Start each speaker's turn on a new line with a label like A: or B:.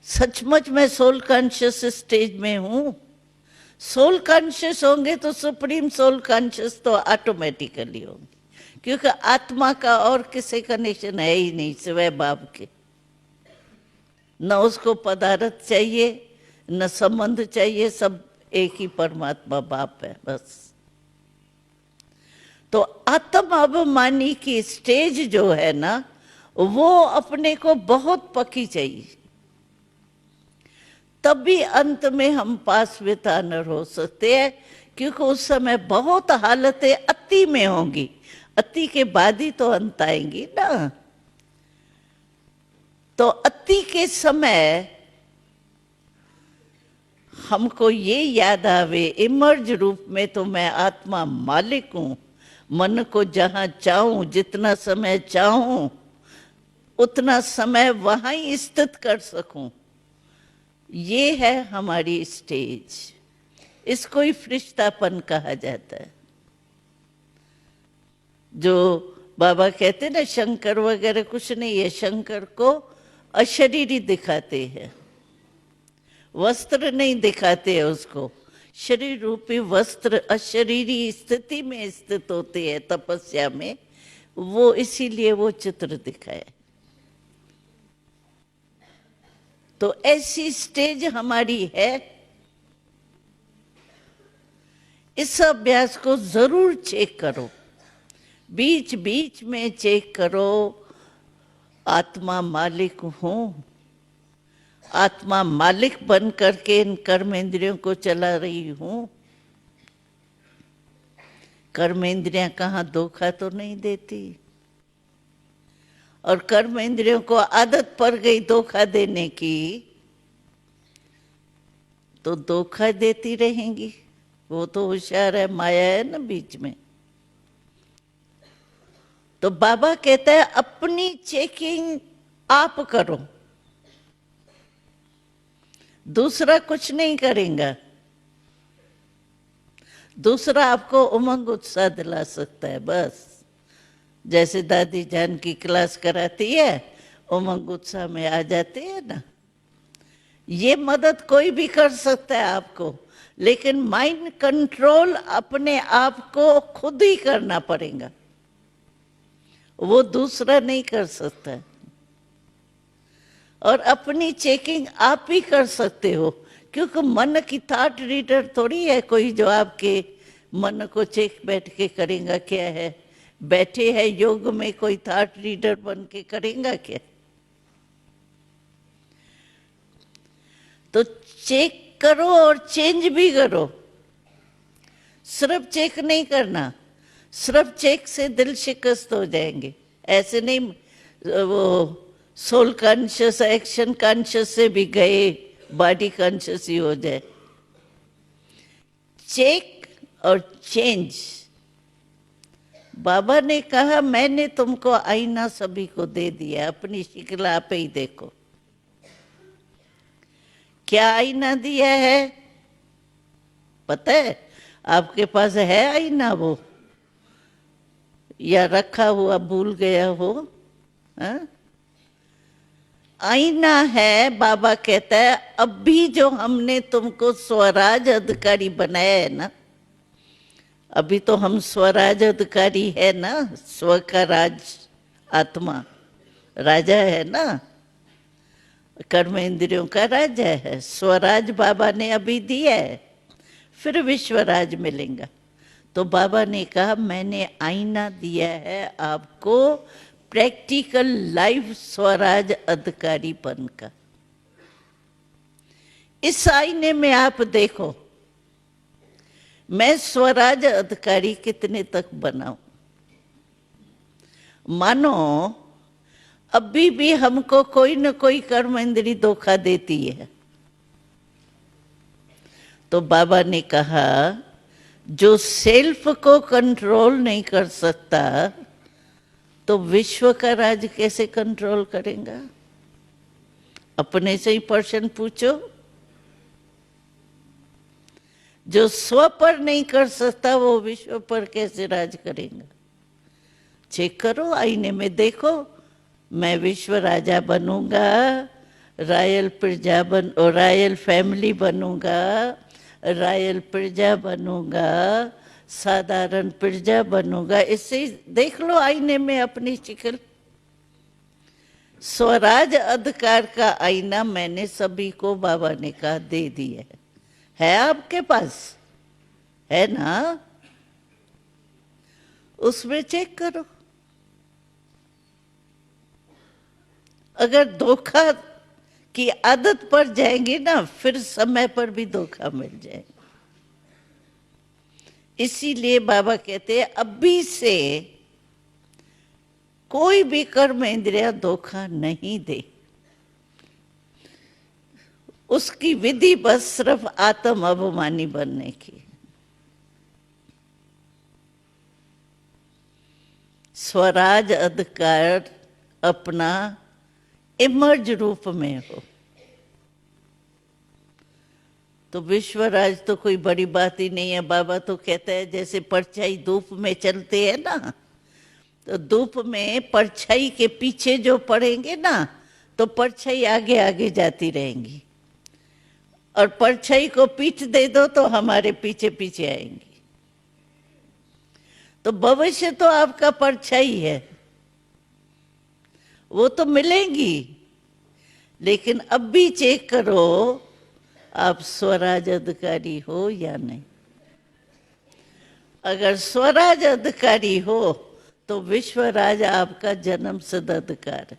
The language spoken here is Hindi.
A: सचमुच मैं सोल कॉन्शियस स्टेज में हूं? सोल कॉन्शियस होंगे तो सुप्रीम सोल कॉन्शियस तो ऑटोमेटिकली होंगे, क्योंकि आत्मा का और किसी कनेक्शन है ही नहीं सिवाय बाप के। न उसको पदार्थ चाहिए, न संबंध चाहिए, सब एक ही परमात्मा बाप है बस। तो आत्माभिमानी की स्टेज जो है ना, वो अपने को बहुत पक्की चाहिए, तब भी अंत में हम पास विद ऑनर हो सकते हैं, क्योंकि उस समय बहुत हालतें अति में होंगी, अति के बाद ही तो अंत आएंगी ना। तो अति के समय हमको ये याद आवे, इमर्ज रूप में तो मैं आत्मा मालिक हूं, मन को जहां चाहूं, जितना समय चाहूं उतना समय वहां ही स्थित कर सकूं। ये है हमारी स्टेज। इसको ही फरिश्तापन कहा जाता है। जो बाबा कहते ना शंकर वगैरह कुछ नहीं है, शंकर को अशरीरी दिखाते हैं, वस्त्र नहीं दिखाते हैं उसको। शरीर रूपी वस्त्र अशरीरी स्थिति में स्थित होते हैं तपस्या में, वो इसीलिए वो चित्र दिखाए। तो ऐसी स्टेज हमारी है। इस अभ्यास को जरूर चेक करो, बीच बीच में चेक करो। आत्मा मालिक हूं, आत्मा मालिक बन करके इन कर्मेंद्रियों को चला रही हूं। कर्मेंद्रियां कहाँ धोखा तो नहीं देती, और कर्मेंद्रियों को आदत पड़ गई धोखा देने की, तो धोखा देती रहेंगी। वो तो होशियार है, माया है ना बीच में। तो बाबा कहता है अपनी चेकिंग आप करो, दूसरा कुछ नहीं करेगा। दूसरा आपको उमंग उत्साह दिला सकता है बस, जैसे दादी जान की क्लास कराती है, उमंग उत्साह में आ जाते हैं ना। ये मदद कोई भी कर सकता है आपको, लेकिन माइंड कंट्रोल अपने आप को खुद ही करना पड़ेगा, वो दूसरा नहीं कर सकता। और अपनी चेकिंग आप ही कर सकते हो, क्योंकि मन की थॉट रीडर थोड़ी है कोई जो आपके मन को चेक बैठ के करेगा। क्या है, बैठे है योग में, कोई थॉट रीडर बन के करेगा क्या? तो चेक करो और चेंज भी करो। सिर्फ चेक नहीं करना, सिर्फ चेक से दिल शिकस्त हो जाएंगे। ऐसे नहीं वो सोल कॉन्शियस एक्शन कॉन्शियस से भी गए बॉडी कॉन्शियस ही हो जाए। चेक और चेंज। बाबा ने कहा मैंने तुमको आईना सभी को दे दिया, अपनी शक्ल आप ही देखो। क्या आईना दिया है पता है? आपके पास है आईना वो, या रखा हुआ भूल गया हो? हा? आईना है। बाबा कहता है अभी जो हमने तुमको स्वराज अधिकारी बनाया है ना, अभी तो हम स्वराज अधिकारी है ना, स्व का राज, आत्मा राजा है ना, कर्म इंद्रियों का राजा है। स्वराज बाबा ने अभी दिया है, फिर विश्वराज मिलेगा। तो बाबा ने कहा मैंने आईना दिया है आपको, प्रैक्टिकल लाइफ स्वराज अधिकारीपन का। इस आईने में आप देखो मैं स्वराज अधिकारी कितने तक बनाऊं। मानो अभी भी हमको कोई न कोई कर्म इंद्री धोखा देती है, तो बाबा ने कहा जो सेल्फ को कंट्रोल नहीं कर सकता तो विश्व का राज कैसे कंट्रोल करेगा? अपने से ही प्रश्न पूछो। जो स्व पर नहीं कर सकता वो विश्व पर कैसे राज करेगा? चेक करो, आईने में देखो, मैं विश्व राजा बनूंगा, रॉयल प्रजा और रॉयल फैमिली बनूंगा, रॉयल प्रजा बनूंगा, साधारण प्रजा बनूंगा। इससे देख लो आईने में अपनी शक्ल। स्वराज अधिकार का आईना मैंने सभी को बाबा ने कहा दे दिया है आपके पास, है ना? उसमें चेक करो। अगर धोखा की आदत पड़ जाएंगी ना, फिर समय पर भी धोखा मिल जाएगा। इसीलिए बाबा कहते हैं अभी से कोई भी कर्म इंद्रिया धोखा नहीं दे। उसकी विधि बस सिर्फ आत्म अभिमानी बनने की। स्वराज अधिकार अपना इमर्ज रूप में हो तो विश्वराज तो कोई बड़ी बात ही नहीं है। बाबा तो कहता है जैसे परछाई धूप में चलते हैं ना, तो धूप में परछाई के पीछे जो पड़ेंगे ना, तो परछाई आगे आगे जाती रहेंगी, और परछाई को पीठ दे दो तो हमारे पीछे पीछे आएंगी। तो भविष्य तो आपका परछाई है, वो तो मिलेंगी, लेकिन अब भी चेक करो आप स्वराज अधिकारी हो या नहीं। अगर स्वराज अधिकारी हो तो विश्वराज आपका जन्म सिद्ध अधिकार है।